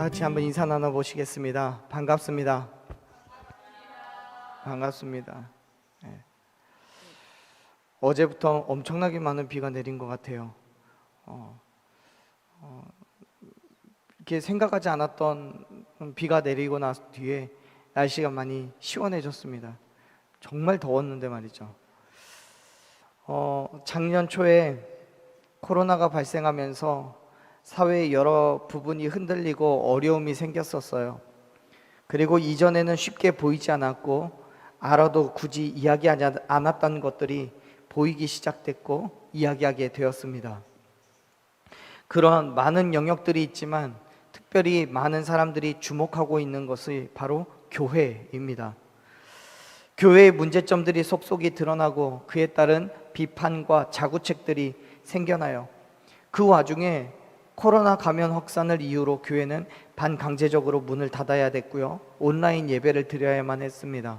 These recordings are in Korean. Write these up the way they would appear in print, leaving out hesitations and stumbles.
다 같이 한번 인사 나눠보시겠습니다. 반갑습니다. 반갑습니다. 네. 어제부터 엄청나게 많은 비가 내린 것 같아요. 이렇게 생각하지 않았던 비가 내리고 나서 뒤에 날씨가 많이 시원해졌습니다. 정말 더웠는데 말이죠. 작년 초에 코로나가 발생하면서 사회의 여러 부분이 흔들리고 어려움이 생겼었어요. 그리고 이전에는 쉽게 보이지 않았고 알아도 굳이 이야기하지 않았던 것들이 보이기 시작됐고 이야기하게 되었습니다. 그런 많은 영역들이 있지만 특별히 많은 사람들이 주목하고 있는 것이 바로 교회입니다. 교회의 문제점들이 속속이 드러나고 그에 따른 비판과 자구책들이 생겨나요. 그 와중에 코로나 감염 확산을 이유로 교회는 반강제적으로 문을 닫아야 됐고요. 온라인 예배를 드려야만 했습니다.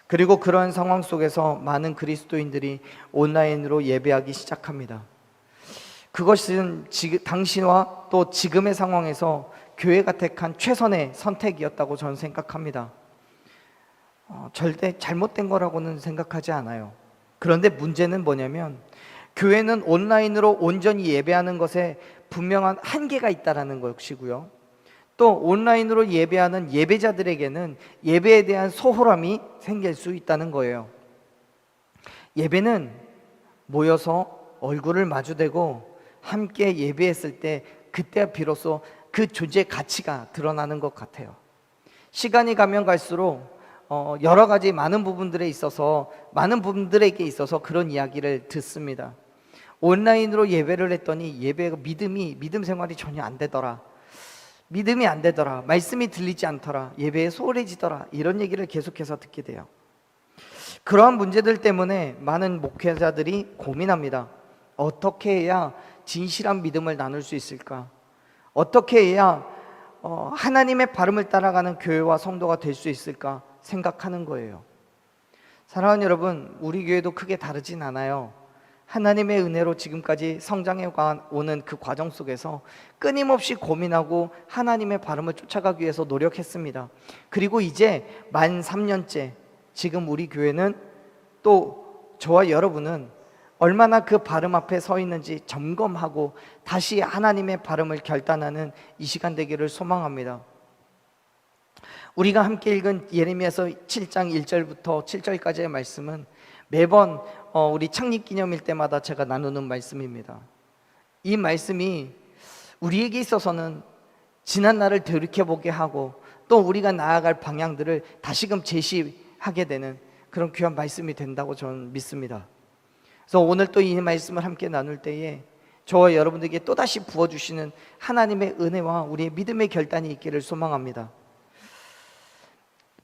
그리고 그런 상황 속에서 많은 그리스도인들이 온라인으로 예배하기 시작합니다. 그것은 당시와 또 지금의 상황에서 교회가 택한 최선의 선택이었다고 저는 생각합니다. 절대 잘못된 거라고는 생각하지 않아요. 그런데 문제는 뭐냐면 교회는 온라인으로 온전히 예배하는 것에 분명한 한계가 있다는 것이고요. 또 온라인으로 예배하는 예배자들에게는 예배에 대한 소홀함이 생길 수 있다는 거예요. 예배는 모여서 얼굴을 마주대고 함께 예배했을 때 그때 비로소 그 존재의 가치가 드러나는 것 같아요. 시간이 가면 갈수록 여러 가지 많은 부분들에 있어서 많은 분들에게 있어서 그런 이야기를 듣습니다. 온라인으로 예배를 했더니 믿음 생활이 전혀 안 되더라. 믿음이 안 되더라. 말씀이 들리지 않더라. 예배에 소홀해지더라. 이런 얘기를 계속해서 듣게 돼요. 그러한 문제들 때문에 많은 목회자들이 고민합니다. 어떻게 해야 진실한 믿음을 나눌 수 있을까? 어떻게 해야 하나님의 발음을 따라가는 교회와 성도가 될 수 있을까 생각하는 거예요. 사랑하는 여러분, 우리 교회도 크게 다르진 않아요. 하나님의 은혜로 지금까지 성장해 오는 그 과정 속에서 끊임없이 고민하고 하나님의 발음을 쫓아가기 위해서 노력했습니다. 그리고 이제 만 3년째 지금 우리 교회는 또 저와 여러분은 얼마나 그 발음 앞에 서 있는지 점검하고 다시 하나님의 발음을 결단하는 이 시간 되기를 소망합니다. 우리가 함께 읽은 예레미야서 7장 1절부터 7절까지의 말씀은 매번 우리 창립기념일 때마다 제가 나누는 말씀입니다. 이 말씀이 우리에게 있어서는 지난 날을 되돌이켜보게 하고 또 우리가 나아갈 방향들을 다시금 제시하게 되는 그런 귀한 말씀이 된다고 저는 믿습니다. 그래서 오늘 또 이 말씀을 함께 나눌 때에 저와 여러분들에게 또다시 부어주시는 하나님의 은혜와 우리의 믿음의 결단이 있기를 소망합니다.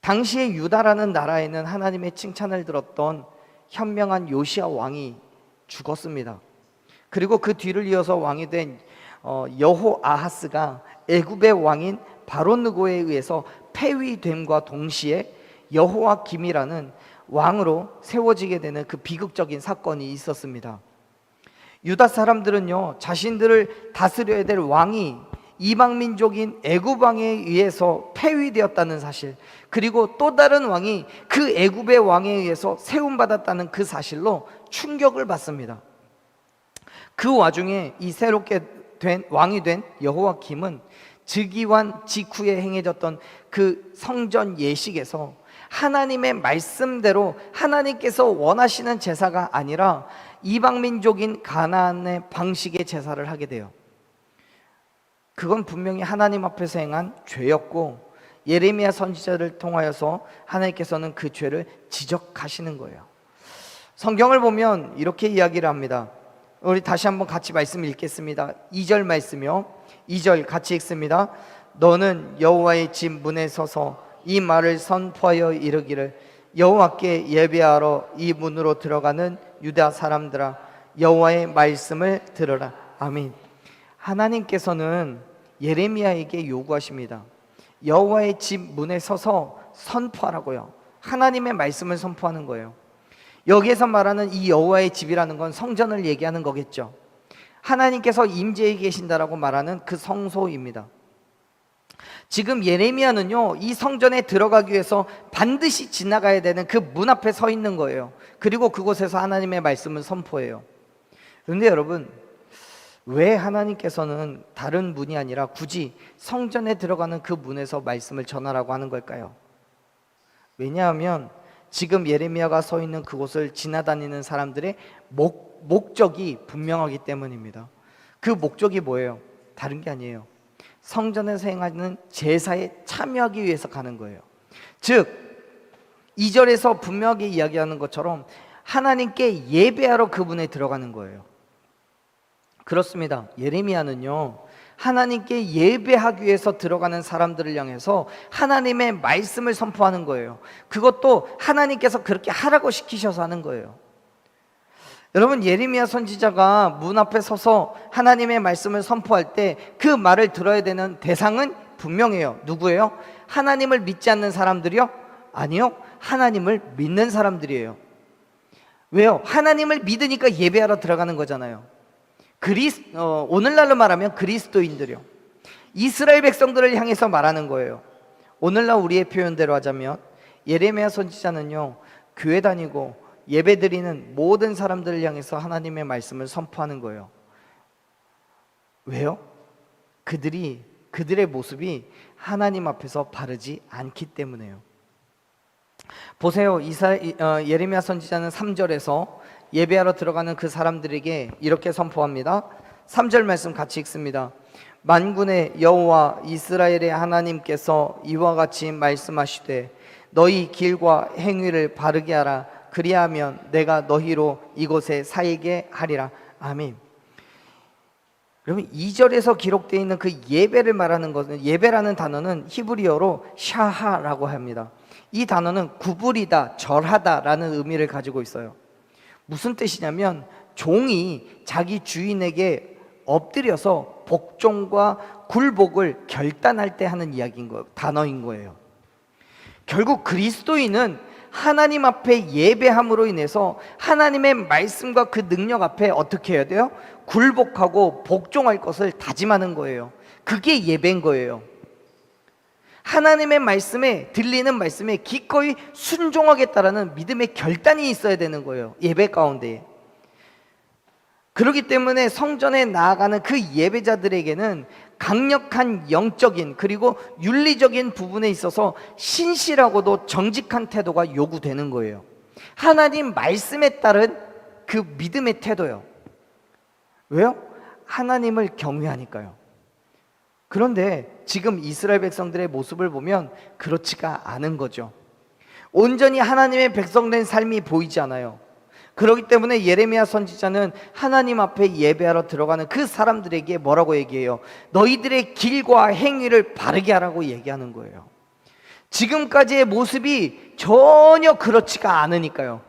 당시에 유다라는 나라에는 하나님의 칭찬을 들었던 현명한 요시야 왕이 죽었습니다. 그리고 그 뒤를 이어서 왕이 된 여호아하스가 애굽의 왕인 바롯느고에 의해서 폐위됨과 동시에 여호와김이라는 왕으로 세워지게 되는 그 비극적인 사건이 있었습니다. 유다 사람들은요, 자신들을 다스려야 될 왕이 이방민족인 애굽 왕에 의해서 폐위되었다는 사실, 그리고 또 다른 왕이 그 애굽의 왕에 의해서 세움받았다는 그 사실로 충격을 받습니다. 그 와중에 이 새롭게 된 왕이 된 여호와김은 즉위한 직후에 행해졌던 그 성전 예식에서 하나님의 말씀대로 하나님께서 원하시는 제사가 아니라 이방민족인 가나안의 방식의 제사를 하게 돼요. 그건 분명히 하나님 앞에서 행한 죄였고 예레미야 선지자를 통하여서 하나님께서는 그 죄를 지적하시는 거예요. 성경을 보면 이렇게 이야기를 합니다. 우리 다시 한번 같이 말씀 읽겠습니다. 2절 말씀이요. 2절 같이 읽습니다. 너는 여호와의 집 문에 서서 이 말을 선포하여 이르기를 여호와께 예배하러 이 문으로 들어가는 유다 사람들아 여호와의 말씀을 들으라. 아멘. 하나님께서는 예레미야에게 요구하십니다. 여호와의 집 문에 서서 선포하라고요. 하나님의 말씀을 선포하는 거예요. 여기에서 말하는 이 여호와의 집이라는 건 성전을 얘기하는 거겠죠. 하나님께서 임재해 계신다라고 말하는 그 성소입니다. 지금 예레미야는요, 이 성전에 들어가기 위해서 반드시 지나가야 되는 그 문 앞에 서 있는 거예요. 그리고 그곳에서 하나님의 말씀을 선포해요. 그런데 여러분, 왜 하나님께서는 다른 문이 아니라 굳이 성전에 들어가는 그 문에서 말씀을 전하라고 하는 걸까요? 왜냐하면 지금 예레미야가 서 있는 그곳을 지나다니는 사람들의 목적이 분명하기 때문입니다. 그 목적이 뭐예요? 다른 게 아니에요. 성전에서 행하는 제사에 참여하기 위해서 가는 거예요. 즉 2절에서 분명하게 이야기하는 것처럼 하나님께 예배하러 그분에 들어가는 거예요. 그렇습니다. 예레미야는요, 하나님께 예배하기 위해서 들어가는 사람들을 향해서 하나님의 말씀을 선포하는 거예요. 그것도 하나님께서 그렇게 하라고 시키셔서 하는 거예요. 여러분, 예레미야 선지자가 문 앞에 서서 하나님의 말씀을 선포할 때 그 말을 들어야 되는 대상은 분명해요. 누구예요? 하나님을 믿지 않는 사람들이요? 아니요, 하나님을 믿는 사람들이에요. 왜요? 하나님을 믿으니까 예배하러 들어가는 거잖아요. 오늘날로 말하면 그리스도인들이요, 이스라엘 백성들을 향해서 말하는 거예요. 오늘날 우리의 표현대로 하자면 예레미야 선지자는요, 교회 다니고 예배 드리는 모든 사람들을 향해서 하나님의 말씀을 선포하는 거예요. 왜요? 그들의 모습이 하나님 앞에서 바르지 않기 때문에요. 보세요. 예레미야 선지자는 3절에서 예배하러 들어가는 그 사람들에게 이렇게 선포합니다. 3절 말씀 같이 읽습니다. 만군의 여호와 이스라엘의 하나님께서 이와 같이 말씀하시되 너희 길과 행위를 바르게 하라. 그리하면 내가 너희로 이곳에 살게 하리라. 아멘. 여러분, 2절에서 기록되어 있는 그 예배를 말하는 것은, 예배라는 단어는 히브리어로 샤하라고 합니다. 이 단어는 구부리다, 절하다라는 의미를 가지고 있어요. 무슨 뜻이냐면 종이 자기 주인에게 엎드려서 복종과 굴복을 결단할 때 하는 단어인 거예요. 결국 그리스도인은 하나님 앞에 예배함으로 인해서 하나님의 말씀과 그 능력 앞에 어떻게 해야 돼요? 굴복하고 복종할 것을 다짐하는 거예요. 그게 예배인 거예요. 하나님의 말씀에, 들리는 말씀에 기꺼이 순종하겠다라는 믿음의 결단이 있어야 되는 거예요, 예배 가운데. 그렇기 때문에 성전에 나아가는 그 예배자들에게는 강력한 영적인 그리고 윤리적인 부분에 있어서 신실하고도 정직한 태도가 요구되는 거예요. 하나님 말씀에 따른 그 믿음의 태도요. 왜요? 하나님을 경외하니까요. 그런데 지금 이스라엘 백성들의 모습을 보면 그렇지가 않은 거죠. 온전히 하나님의 백성된 삶이 보이지 않아요. 그렇기 때문에 예레미야 선지자는 하나님 앞에 예배하러 들어가는 그 사람들에게 뭐라고 얘기해요? 너희들의 길과 행위를 바르게 하라고 얘기하는 거예요. 지금까지의 모습이 전혀 그렇지가 않으니까요.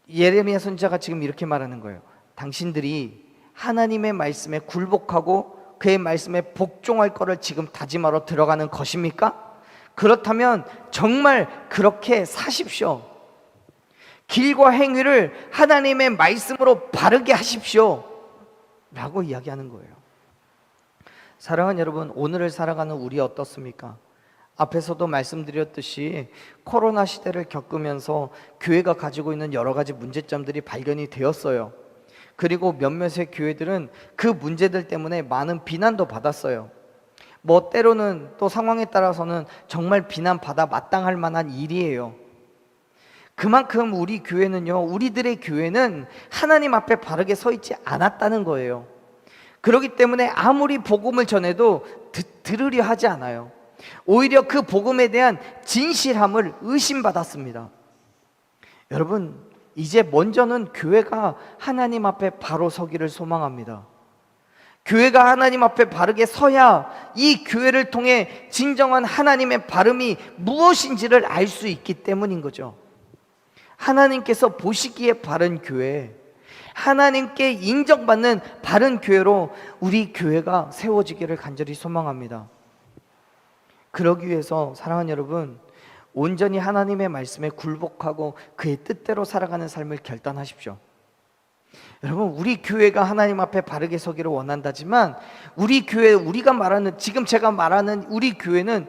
예레미야 선지자가 지금 이렇게 말하는 거예요. 당신들이 하나님의 말씀에 굴복하고 그의 말씀에 복종할 것을 지금 다짐하러 들어가는 것입니까? 그렇다면 정말 그렇게 사십시오. 길과 행위를 하나님의 말씀으로 바르게 하십시오 라고 이야기하는 거예요. 사랑하는 여러분, 오늘을 살아가는 우리 어떻습니까? 앞에서도 말씀드렸듯이 코로나 시대를 겪으면서 교회가 가지고 있는 여러 가지 문제점들이 발견이 되었어요. 그리고 몇몇의 교회들은 그 문제들 때문에 많은 비난도 받았어요. 때로는 또 상황에 따라서는 정말 비난받아 마땅할 만한 일이에요. 그만큼 우리들의 교회는 하나님 앞에 바르게 서 있지 않았다는 거예요. 그렇기 때문에 아무리 복음을 전해도 들으려 하지 않아요. 오히려 그 복음에 대한 진실함을 의심받았습니다. 여러분, 이제 먼저는 교회가 하나님 앞에 바로 서기를 소망합니다. 교회가 하나님 앞에 바르게 서야 이 교회를 통해 진정한 하나님의 바름이 무엇인지를 알 수 있기 때문인 거죠. 하나님께서 보시기에 바른 교회, 하나님께 인정받는 바른 교회로 우리 교회가 세워지기를 간절히 소망합니다. 그러기 위해서 사랑하는 여러분, 온전히 하나님의 말씀에 굴복하고 그의 뜻대로 살아가는 삶을 결단하십시오. 여러분, 우리 교회가 하나님 앞에 바르게 서기를 원한다지만 우리 교회, 우리가 말하는, 지금 제가 말하는 우리 교회는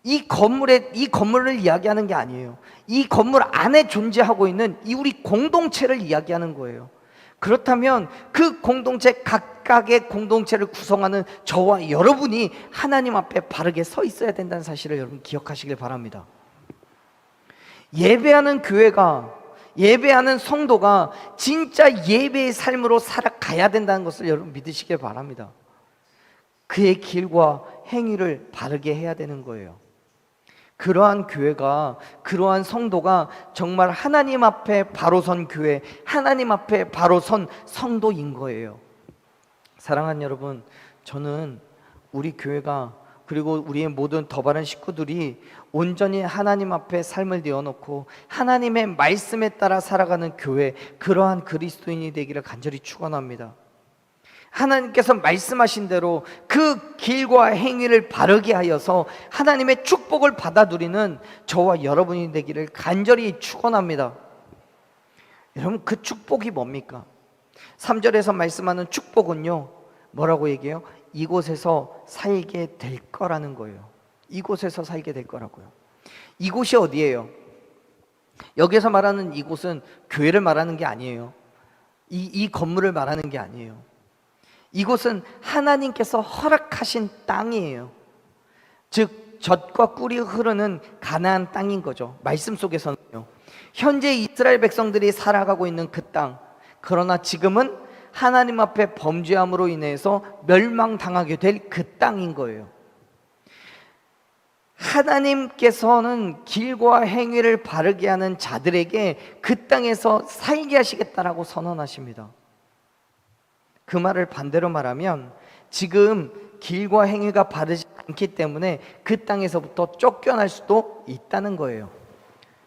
이 건물을 이야기하는 게 아니에요. 이 건물 안에 존재하고 있는 이 우리 공동체를 이야기하는 거예요. 그렇다면 그 공동체, 각각의 공동체를 구성하는 저와 여러분이 하나님 앞에 바르게 서 있어야 된다는 사실을 여러분 기억하시길 바랍니다. 예배하는 교회가, 예배하는 성도가 진짜 예배의 삶으로 살아가야 된다는 것을 여러분 믿으시길 바랍니다. 그의 길과 행위를 바르게 해야 되는 거예요. 그러한 교회가, 그러한 성도가 정말 하나님 앞에 바로 선 교회, 하나님 앞에 바로 선 성도인 거예요. 사랑하는 여러분, 저는 우리 교회가, 그리고 우리의 모든 더 바른 식구들이 온전히 하나님 앞에 삶을 내어놓고 하나님의 말씀에 따라 살아가는 교회, 그러한 그리스도인이 되기를 간절히 축원합니다. 하나님께서 말씀하신 대로 그 길과 행위를 바르게 하여서 하나님의 축복을 받아 누리는 저와 여러분이 되기를 간절히 축원합니다. 여러분, 그 축복이 뭡니까? 3절에서 말씀하는 축복은요, 뭐라고 얘기해요? 이곳에서 살게 될 거라는 거예요. 이곳에서 살게 될 거라고요. 이곳이 어디예요? 여기서 말하는 이곳은 교회를 말하는 게 아니에요. 이 건물을 말하는 게 아니에요. 이곳은 하나님께서 허락하신 땅이에요. 즉 젖과 꿀이 흐르는 가나안 땅인 거죠. 말씀 속에서는요. 현재 이스라엘 백성들이 살아가고 있는 그 땅, 그러나 지금은 하나님 앞에 범죄함으로 인해서 멸망당하게 될 그 땅인 거예요. 하나님께서는 길과 행위를 바르게 하는 자들에게 그 땅에서 살게 하시겠다라고 선언하십니다. 그 말을 반대로 말하면 지금 길과 행위가 바르지 않기 때문에 그 땅에서부터 쫓겨날 수도 있다는 거예요.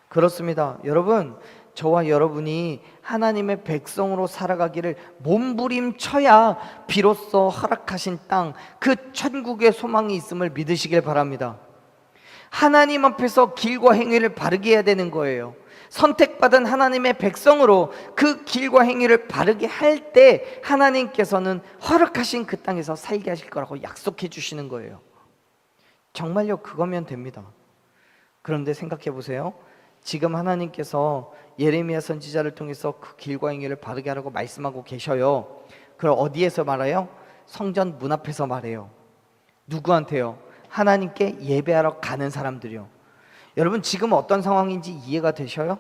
그렇습니다. 여러분, 저와 여러분이 하나님의 백성으로 살아가기를 몸부림쳐야 비로소 허락하신 땅, 그 천국의 소망이 있음을 믿으시길 바랍니다. 하나님 앞에서 길과 행위를 바르게 해야 되는 거예요. 선택받은 하나님의 백성으로 그 길과 행위를 바르게 할 때 하나님께서는 허락하신 그 땅에서 살게 하실 거라고 약속해 주시는 거예요. 정말요, 그거면 됩니다. 그런데 생각해 보세요. 지금 하나님께서 예레미야 선지자를 통해서 그 길과 행위를 바르게 하라고 말씀하고 계셔요. 그럼 어디에서 말해요? 성전 문 앞에서 말해요. 누구한테요? 하나님께 예배하러 가는 사람들이요. 여러분, 지금 어떤 상황인지 이해가 되셔요?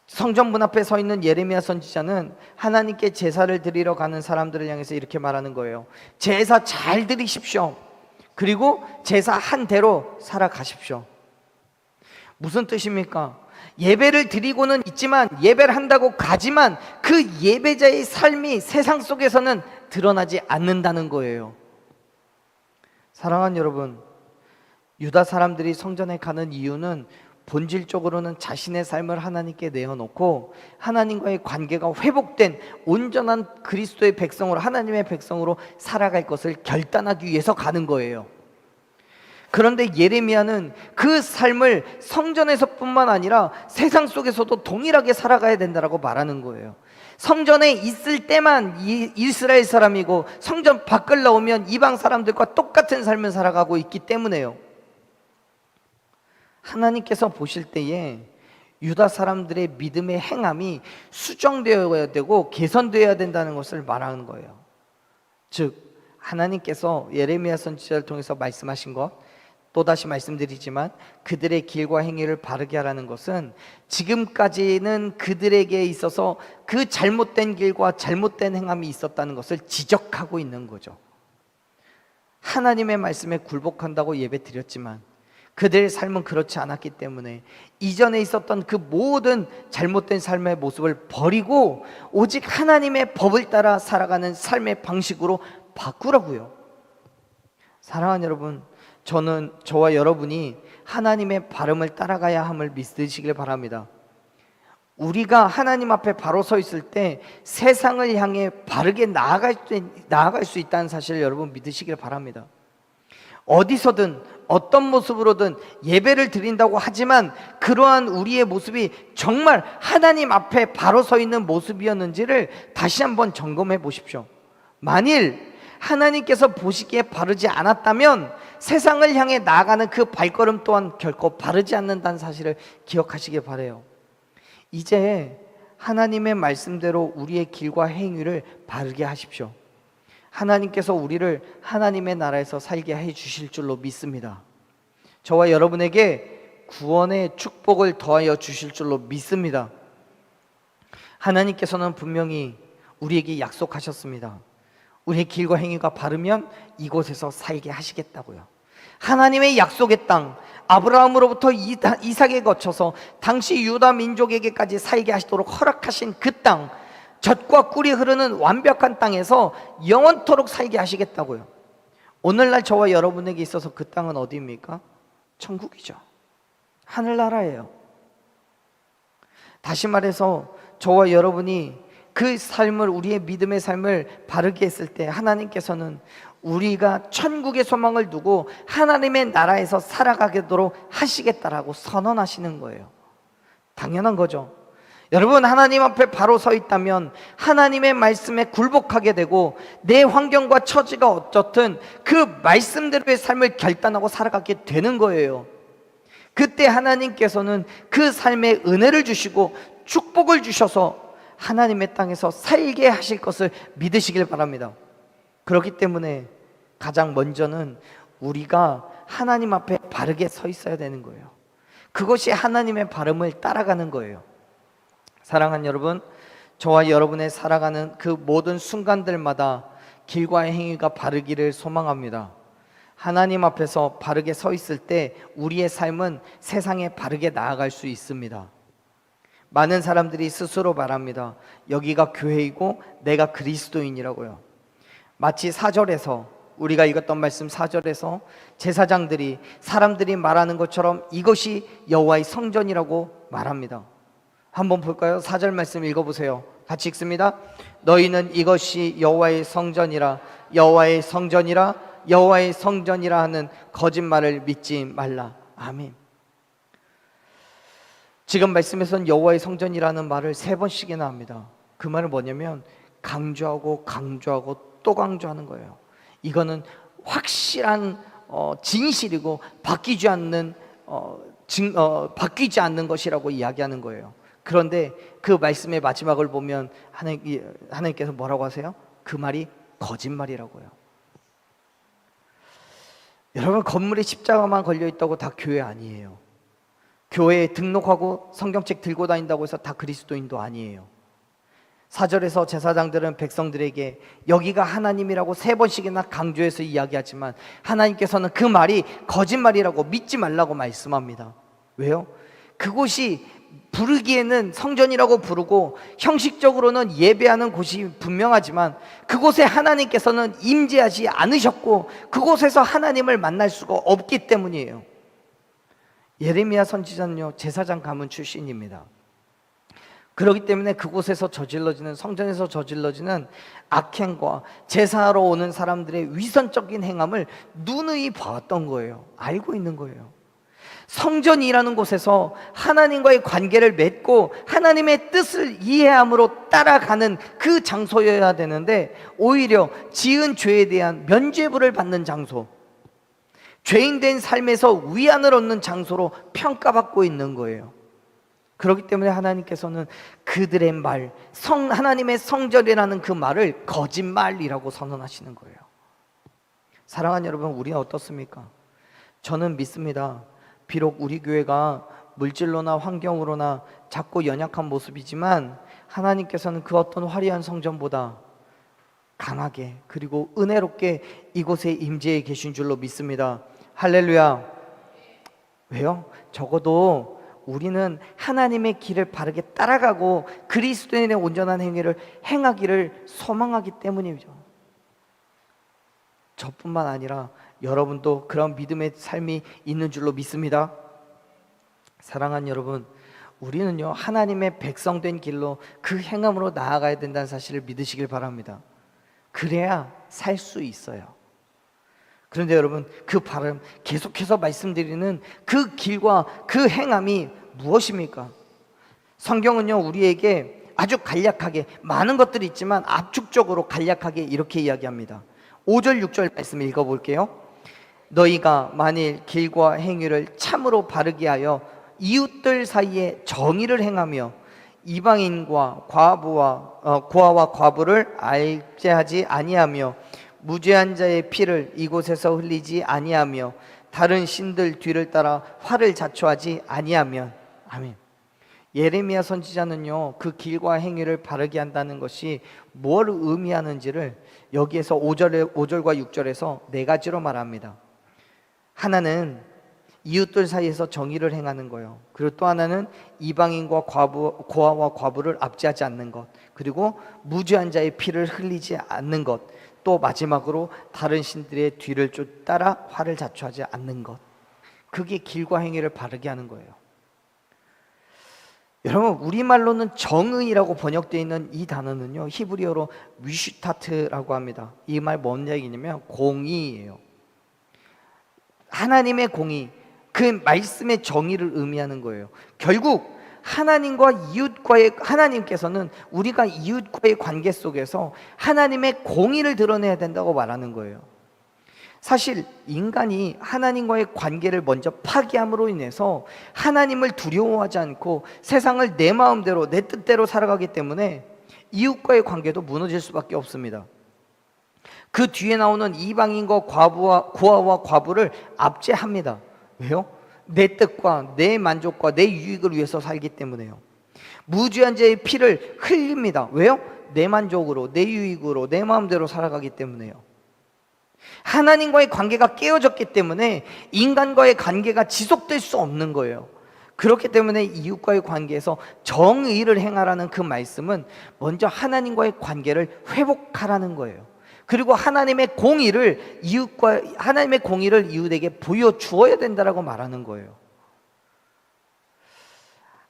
성전 문 앞에 서 있는 예레미야 선지자는 하나님께 제사를 드리러 가는 사람들을 향해서 이렇게 말하는 거예요. 제사 잘 드리십시오. 그리고 제사 한 대로 살아가십시오. 무슨 뜻입니까? 예배를 드리고는 있지만, 예배를 한다고 가지만 그 예배자의 삶이 세상 속에서는 드러나지 않는다는 거예요. 사랑하는 여러분, 유다 사람들이 성전에 가는 이유는 본질적으로는 자신의 삶을 하나님께 내어놓고 하나님과의 관계가 회복된 온전한 그리스도의 백성으로, 하나님의 백성으로 살아갈 것을 결단하기 위해서 가는 거예요. 그런데 예레미야는 그 삶을 성전에서뿐만 아니라 세상 속에서도 동일하게 살아가야 된다고 말하는 거예요. 성전에 있을 때만 이스라엘 사람이고 성전 밖을 나오면 이방 사람들과 똑같은 삶을 살아가고 있기 때문에요. 하나님께서 보실 때에 유다 사람들의 믿음의 행함이 수정되어야 되고 개선되어야 된다는 것을 말하는 거예요. 즉, 하나님께서 예레미야 선지자를 통해서 말씀하신 것, 또다시 말씀드리지만 그들의 길과 행위를 바르게 하라는 것은 지금까지는 그들에게 있어서 그 잘못된 길과 잘못된 행함이 있었다는 것을 지적하고 있는 거죠. 하나님의 말씀에 굴복한다고 예배 드렸지만 그들의 삶은 그렇지 않았기 때문에 이전에 있었던 그 모든 잘못된 삶의 모습을 버리고 오직 하나님의 법을 따라 살아가는 삶의 방식으로 바꾸라고요. 사랑하는 여러분, 저와 여러분이 하나님의 발음을 따라가야 함을 믿으시길 바랍니다. 우리가 하나님 앞에 바로 서 있을 때 세상을 향해 바르게 나아갈 수 있다는 사실을 여러분 믿으시길 바랍니다. 어디서든 어떤 모습으로든 예배를 드린다고 하지만 그러한 우리의 모습이 정말 하나님 앞에 바로 서 있는 모습이었는지를 다시 한번 점검해 보십시오. 만일 하나님께서 보시기에 바르지 않았다면 세상을 향해 나아가는 그 발걸음 또한 결코 바르지 않는다는 사실을 기억하시길 바라요. 이제 하나님의 말씀대로 우리의 길과 행위를 바르게 하십시오. 하나님께서 우리를 하나님의 나라에서 살게 해 주실 줄로 믿습니다. 저와 여러분에게 구원의 축복을 더하여 주실 줄로 믿습니다. 하나님께서는 분명히 우리에게 약속하셨습니다. 우리의 길과 행위가 바르면 이곳에서 살게 하시겠다고요. 하나님의 약속의 땅, 아브라함으로부터 이삭에 거쳐서 당시 유다 민족에게까지 살게 하시도록 허락하신 그 땅, 젖과 꿀이 흐르는 완벽한 땅에서 영원토록 살게 하시겠다고요. 오늘날 저와 여러분에게 있어서 그 땅은 어디입니까? 천국이죠. 하늘나라예요. 다시 말해서 저와 여러분이 그 삶을, 우리의 믿음의 삶을 바르게 했을 때 하나님께서는 우리가 천국의 소망을 두고 하나님의 나라에서 살아가도록 하시겠다라고 선언하시는 거예요. 당연한 거죠. 여러분, 하나님 앞에 바로 서 있다면 하나님의 말씀에 굴복하게 되고 내 환경과 처지가 어떻든 그 말씀대로의 삶을 결단하고 살아가게 되는 거예요. 그때 하나님께서는 그 삶에 은혜를 주시고 축복을 주셔서 하나님의 땅에서 살게 하실 것을 믿으시길 바랍니다. 그렇기 때문에 가장 먼저는 우리가 하나님 앞에 바르게 서 있어야 되는 거예요. 그것이 하나님의 발음을 따라가는 거예요. 사랑하는 여러분, 저와 여러분의 살아가는 그 모든 순간들마다 길과 행위가 바르기를 소망합니다. 하나님 앞에서 바르게 서 있을 때 우리의 삶은 세상에 바르게 나아갈 수 있습니다. 많은 사람들이 스스로 말합니다. 여기가 교회이고 내가 그리스도인이라고요. 마치 4절에서, 우리가 읽었던 말씀 4절에서 제사장들이 사람들이 말하는 것처럼 이것이 여호와의 성전이라고 말합니다. 한번 볼까요? 4절 말씀 읽어보세요. 같이 읽습니다. 너희는 이것이 여호와의 성전이라, 여호와의 성전이라, 여호와의 성전이라 하는 거짓말을 믿지 말라. 아멘. 지금 말씀에서는 여호와의 성전이라는 말을 3번씩이나 합니다. 그 말은 뭐냐면 강조하고 강조하고 또 강조하는 거예요. 이거는 확실한 진실이고 바뀌지 않는 것이라고 이야기하는 거예요. 그런데 그 말씀의 마지막을 보면 하나님께서 뭐라고 하세요? 그 말이 거짓말이라고요. 여러분, 건물에 십자가만 걸려있다고 다 교회 아니에요. 교회에 등록하고 성경책 들고 다닌다고 해서 다 그리스도인도 아니에요. 4절에서 제사장들은 백성들에게 여기가 하나님이라고 3번씩이나 강조해서 이야기하지만 하나님께서는 그 말이 거짓말이라고 믿지 말라고 말씀합니다. 왜요? 그곳이 부르기에는 성전이라고 부르고 형식적으로는 예배하는 곳이 분명하지만 그곳에 하나님께서는 임재하지 않으셨고 그곳에서 하나님을 만날 수가 없기 때문이에요. 예레미야 선지자는요, 제사장 가문 출신입니다. 그렇기 때문에 그곳에서 저질러지는, 성전에서 저질러지는 악행과 제사하러 오는 사람들의 위선적인 행함을 누누이 봐왔던 거예요. 알고 있는 거예요. 성전이라는 곳에서 하나님과의 관계를 맺고 하나님의 뜻을 이해함으로 따라가는 그 장소여야 되는데 오히려 지은 죄에 대한 면죄부를 받는 장소, 죄인된 삶에서 위안을 얻는 장소로 평가받고 있는 거예요. 그렇기 때문에 하나님께서는 그들의 말, 하나님의 성전이라는 그 말을 거짓말이라고 선언하시는 거예요. 사랑하는 여러분, 우리는 어떻습니까? 저는 믿습니다. 비록 우리 교회가 물질로나 환경으로나 작고 연약한 모습이지만 하나님께서는 그 어떤 화려한 성전보다 강하게 그리고 은혜롭게 이곳에 임재해 계신 줄로 믿습니다. 할렐루야. 왜요? 적어도 우리는 하나님의 길을 바르게 따라가고 그리스도인의 온전한 행위를 행하기를 소망하기 때문이죠. 저뿐만 아니라 여러분도 그런 믿음의 삶이 있는 줄로 믿습니다. 사랑하는 여러분, 우리는요 하나님의 백성된 길로 그 행함으로 나아가야 된다는 사실을 믿으시길 바랍니다. 그래야 살 수 있어요. 그런데 여러분, 그 발음, 계속해서 말씀드리는 그 길과 그 행함이 무엇입니까? 성경은요, 우리에게 아주 간략하게 많은 것들이 있지만 압축적으로 간략하게 이렇게 이야기합니다. 5절 6절 말씀 읽어볼게요. 너희가 만일 길과 행위를 참으로 바르게 하여 이웃들 사이에 정의를 행하며 이방인과 고아와 과부를 알제하지 아니하며 무죄한 자의 피를 이곳에서 흘리지 아니하며 다른 신들 뒤를 따라 화를 자초하지 아니하면. 아멘. 예레미야 선지자는요, 그 길과 행위를 바르게 한다는 것이 뭘 의미하는지를 여기에서 5절과 6절에서 네 가지로 말합니다. 하나는 이웃들 사이에서 정의를 행하는 거예요. 그리고 또 하나는 이방인과 고아와 과부를 압제하지 않는 것, 그리고 무죄한 자의 피를 흘리지 않는 것, 또 마지막으로 다른 신들의 뒤를 따라 화를 자초하지 않는 것. 그게 길과 행위를 바르게 하는 거예요. 여러분, 우리말로는 정의라고 번역되어 있는 이 단어는요, 히브리어로 미슈타트라고 합니다. 이 말 뭔 얘기냐면 공의예요. 하나님의 공의, 그 말씀의 정의를 의미하는 거예요. 결국 하나님께서는 우리가 이웃과의 관계 속에서 하나님의 공의를 드러내야 된다고 말하는 거예요. 사실 인간이 하나님과의 관계를 먼저 파기함으로 인해서 하나님을 두려워하지 않고 세상을 내 마음대로 내 뜻대로 살아가기 때문에 이웃과의 관계도 무너질 수밖에 없습니다. 그 뒤에 나오는 이방인과 고아와 과부를 압제합니다. 왜요? 내 뜻과 내 만족과 내 유익을 위해서 살기 때문에요. 무죄한 자의 피를 흘립니다. 왜요? 내 만족으로, 내 유익으로, 내 마음대로 살아가기 때문에요. 하나님과의 관계가 깨어졌기 때문에 인간과의 관계가 지속될 수 없는 거예요. 그렇기 때문에 이웃과의 관계에서 정의를 행하라는 그 말씀은 먼저 하나님과의 관계를 회복하라는 거예요. 그리고 하나님의 공의를 이웃에게 보여주어야 된다라고 말하는 거예요.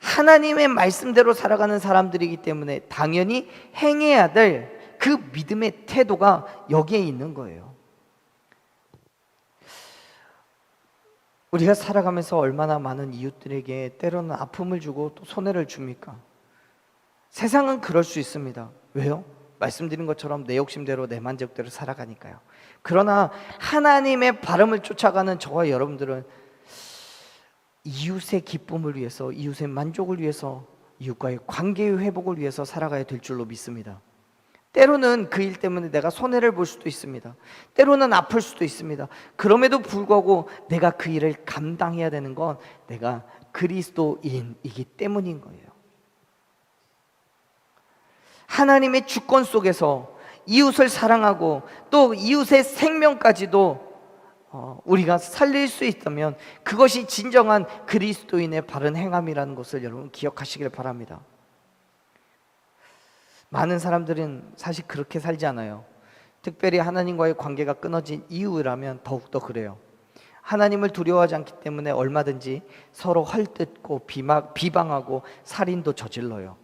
하나님의 말씀대로 살아가는 사람들이기 때문에 당연히 행해야 될 그 믿음의 태도가 여기에 있는 거예요. 우리가 살아가면서 얼마나 많은 이웃들에게 때로는 아픔을 주고 또 손해를 줍니까? 세상은 그럴 수 있습니다. 왜요? 말씀드린 것처럼 내 욕심대로 내 만족대로 살아가니까요. 그러나 하나님의 바람을 쫓아가는 저와 여러분들은 이웃의 기쁨을 위해서, 이웃의 만족을 위해서, 이웃과의 관계의 회복을 위해서 살아가야 될 줄로 믿습니다. 때로는 그 일 때문에 내가 손해를 볼 수도 있습니다. 때로는 아플 수도 있습니다. 그럼에도 불구하고 내가 그 일을 감당해야 되는 건 내가 그리스도인이기 때문인 거예요. 하나님의 주권 속에서 이웃을 사랑하고 또 이웃의 생명까지도 우리가 살릴 수 있다면 그것이 진정한 그리스도인의 바른 행함이라는 것을 여러분 기억하시길 바랍니다. 많은 사람들은 사실 그렇게 살지 않아요. 특별히 하나님과의 관계가 끊어진 이유라면 더욱더 그래요. 하나님을 두려워하지 않기 때문에 얼마든지 서로 헐뜯고 비방하고 살인도 저질러요.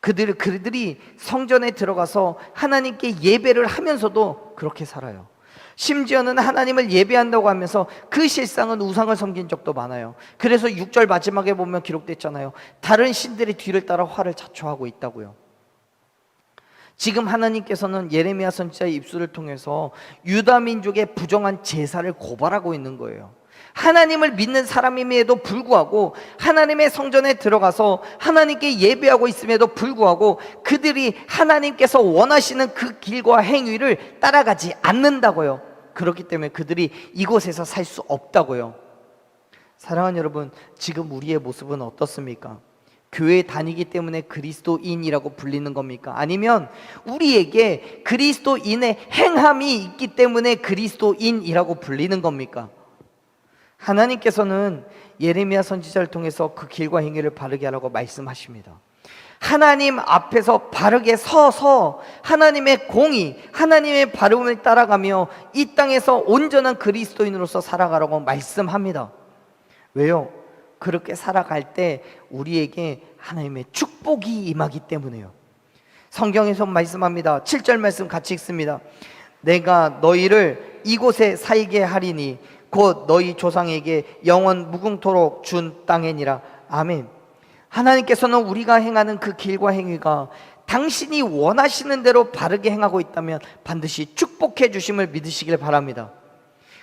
그들이 성전에 들어가서 하나님께 예배를 하면서도 그렇게 살아요. 심지어는 하나님을 예배한다고 하면서 그 실상은 우상을 섬긴 적도 많아요. 그래서 6절 마지막에 보면 기록됐잖아요. 다른 신들의 뒤를 따라 화를 자초하고 있다고요. 지금 하나님께서는 예레미야 선지자의 입술을 통해서 유다 민족의 부정한 제사를 고발하고 있는 거예요. 하나님을 믿는 사람임에도 불구하고 하나님의 성전에 들어가서 하나님께 예배하고 있음에도 불구하고 그들이 하나님께서 원하시는 그 길과 행위를 따라가지 않는다고요. 그렇기 때문에 그들이 이곳에서 살 수 없다고요. 사랑하는 여러분, 지금 우리의 모습은 어떻습니까? 교회에 다니기 때문에 그리스도인이라고 불리는 겁니까? 아니면 우리에게 그리스도인의 행함이 있기 때문에 그리스도인이라고 불리는 겁니까? 하나님께서는 예레미야 선지자를 통해서 그 길과 행위를 바르게 하라고 말씀하십니다. 하나님 앞에서 바르게 서서 하나님의 공의, 하나님의 바름을 따라가며 이 땅에서 온전한 그리스도인으로서 살아가라고 말씀합니다. 왜요? 그렇게 살아갈 때 우리에게 하나님의 축복이 임하기 때문에요. 성경에서 말씀합니다. 7절 말씀 같이 읽습니다. 내가 너희를 이곳에 살게 하리니 곧 너희 조상에게 영원 무궁토록 준 땅이니라. 아멘. 하나님께서는 우리가 행하는 그 길과 행위가 당신이 원하시는 대로 바르게 행하고 있다면 반드시 축복해 주심을 믿으시길 바랍니다.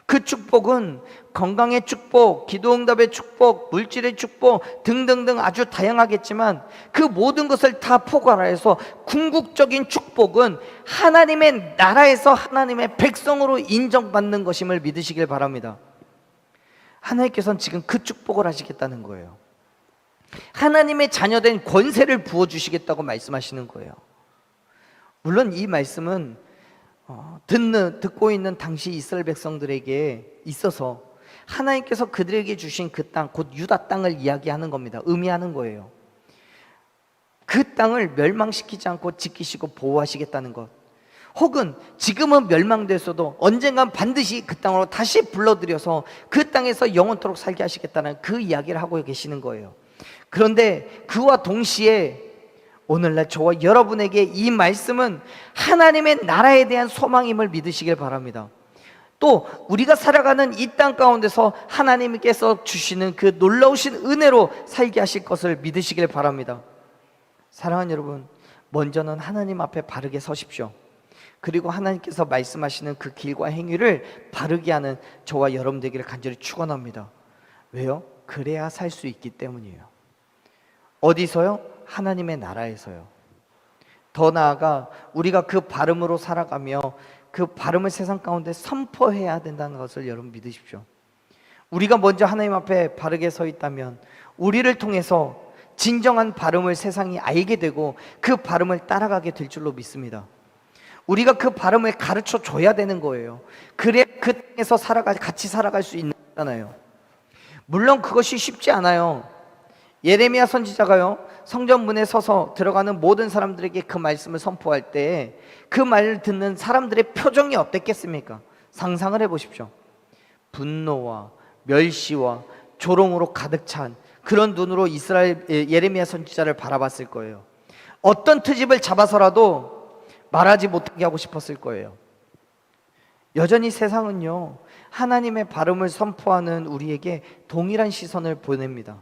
그 축복은 건강의 축복, 기도응답의 축복, 물질의 축복 등등등 아주 다양하겠지만 그 모든 것을 다 포괄해서 궁극적인 축복은 하나님의 나라에서 하나님의 백성으로 인정받는 것임을 믿으시길 바랍니다. 하나님께서는 지금 그 축복을 하시겠다는 거예요. 하나님의 자녀된 권세를 부어주시겠다고 말씀하시는 거예요. 물론 이 말씀은 듣고 있는 당시 이스라엘 백성들에게 있어서 하나님께서 그들에게 주신 그 땅, 곧 유다 땅을 이야기하는 겁니다. 의미하는 거예요. 그 땅을 멸망시키지 않고 지키시고 보호하시겠다는 것, 혹은 지금은 멸망됐어도 언젠간 반드시 그 땅으로 다시 불러들여서 그 땅에서 영원토록 살게 하시겠다는 그 이야기를 하고 계시는 거예요. 그런데 그와 동시에 오늘날 저와 여러분에게 이 말씀은 하나님의 나라에 대한 소망임을 믿으시길 바랍니다. 또 우리가 살아가는 이 땅 가운데서 하나님께서 주시는 그 놀라우신 은혜로 살게 하실 것을 믿으시길 바랍니다. 사랑하는 여러분, 먼저는 하나님 앞에 바르게 서십시오. 그리고 하나님께서 말씀하시는 그 길과 행위를 바르게 하는 저와 여러분 되기를 간절히 축원합니다. 왜요? 그래야 살 수 있기 때문이에요. 어디서요? 하나님의 나라에서요. 더 나아가 우리가 그 발음으로 살아가며 그 발음을 세상 가운데 선포해야 된다는 것을 여러분 믿으십시오. 우리가 먼저 하나님 앞에 바르게 서 있다면 우리를 통해서 진정한 발음을 세상이 알게 되고 그 발음을 따라가게 될 줄로 믿습니다. 우리가 그 발음을 가르쳐 줘야 되는 거예요. 그래 그 땅에서 같이 살아갈 수 있는 거잖아요. 물론 그것이 쉽지 않아요. 예레미야 선지자가요, 성전문에 서서 들어가는 모든 사람들에게 그 말씀을 선포할 때 그 말을 듣는 사람들의 표정이 어땠겠습니까? 상상을 해보십시오. 분노와 멸시와 조롱으로 가득 찬 그런 눈으로 이스라엘 예레미야 선지자를 바라봤을 거예요. 어떤 트집을 잡아서라도 말하지 못하게 하고 싶었을 거예요. 여전히 세상은요, 하나님의 발음을 선포하는 우리에게 동일한 시선을 보냅니다.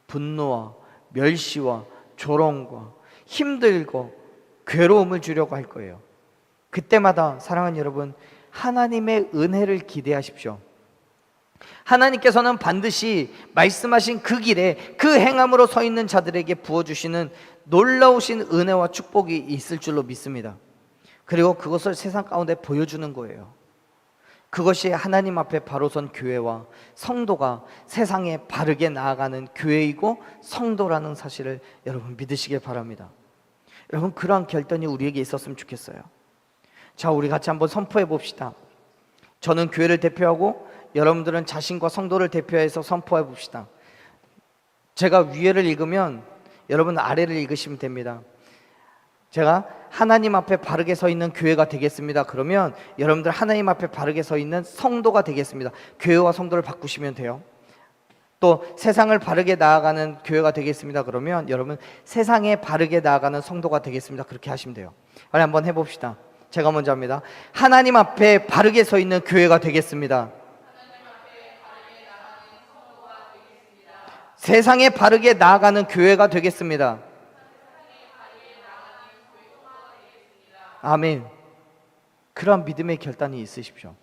분노와 멸시와 조롱과 힘들고 괴로움을 주려고 할 거예요. 그때마다 사랑하는 여러분, 하나님의 은혜를 기대하십시오. 하나님께서는 반드시 말씀하신 그 길에 그 행함으로 서 있는 자들에게 부어주시는 놀라우신 은혜와 축복이 있을 줄로 믿습니다. 그리고 그것을 세상 가운데 보여주는 거예요. 그것이 하나님 앞에 바로 선 교회와 성도가 세상에 바르게 나아가는 교회이고 성도라는 사실을 여러분 믿으시길 바랍니다. 여러분, 그러한 결단이 우리에게 있었으면 좋겠어요. 자, 우리 같이 한번 선포해 봅시다. 저는 교회를 대표하고 여러분들은 자신과 성도를 대표해서 선포해 봅시다. 제가 위에를 읽으면 여러분 아래를 읽으시면 됩니다. 제가 하나님 앞에 바르게 서 있는 교회가 되겠습니다. 그러면 여러분들 하나님 앞에 바르게 서 있는 성도가 되겠습니다. 교회와 성도를 바꾸시면 돼요. 또 세상을 바르게 나아가는 교회가 되겠습니다. 그러면 여러분 세상에 바르게 나아가는 성도가 되겠습니다. 그렇게 하시면 돼요. 빨리 한번 해봅시다. 제가 먼저 합니다. 하나님 앞에 바르게 서 있는 교회가 되겠습니다. 세상에 바르게 나아가는 교회가 되겠습니다. 아멘. 그러한 믿음의 결단이 있으십시오.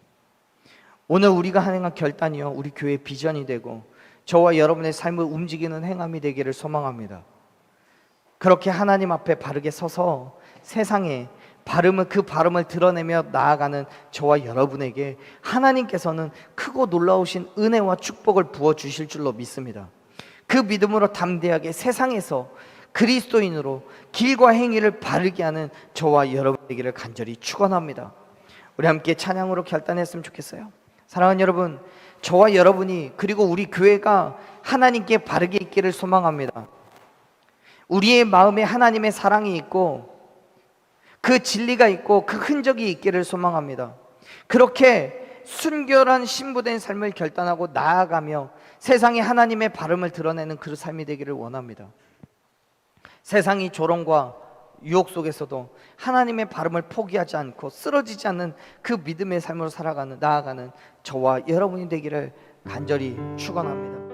오늘 우리가 행한 결단이요, 우리 교회의 비전이 되고 저와 여러분의 삶을 움직이는 행함이 되기를 소망합니다. 그렇게 하나님 앞에 바르게 서서 세상에 그 발음을 드러내며 나아가는 저와 여러분에게 하나님께서는 크고 놀라우신 은혜와 축복을 부어주실 줄로 믿습니다. 그 믿음으로 담대하게 세상에서 그리스도인으로 길과 행위를 바르게 하는 저와 여러분 되기를 간절히 축원합니다. 우리 함께 찬양으로 결단했으면 좋겠어요. 사랑하는 여러분, 저와 여러분이 그리고 우리 교회가 하나님께 바르게 있기를 소망합니다. 우리의 마음에 하나님의 사랑이 있고 그 진리가 있고 그 흔적이 있기를 소망합니다. 그렇게 순결한 신부된 삶을 결단하고 나아가며 세상에 하나님의 발음을 드러내는 그 삶이 되기를 원합니다. 세상이 조롱과 유혹 속에서도 하나님의 발음을 포기하지 않고 쓰러지지 않는 그 믿음의 삶으로 나아가는 저와 여러분이 되기를 간절히 축원합니다.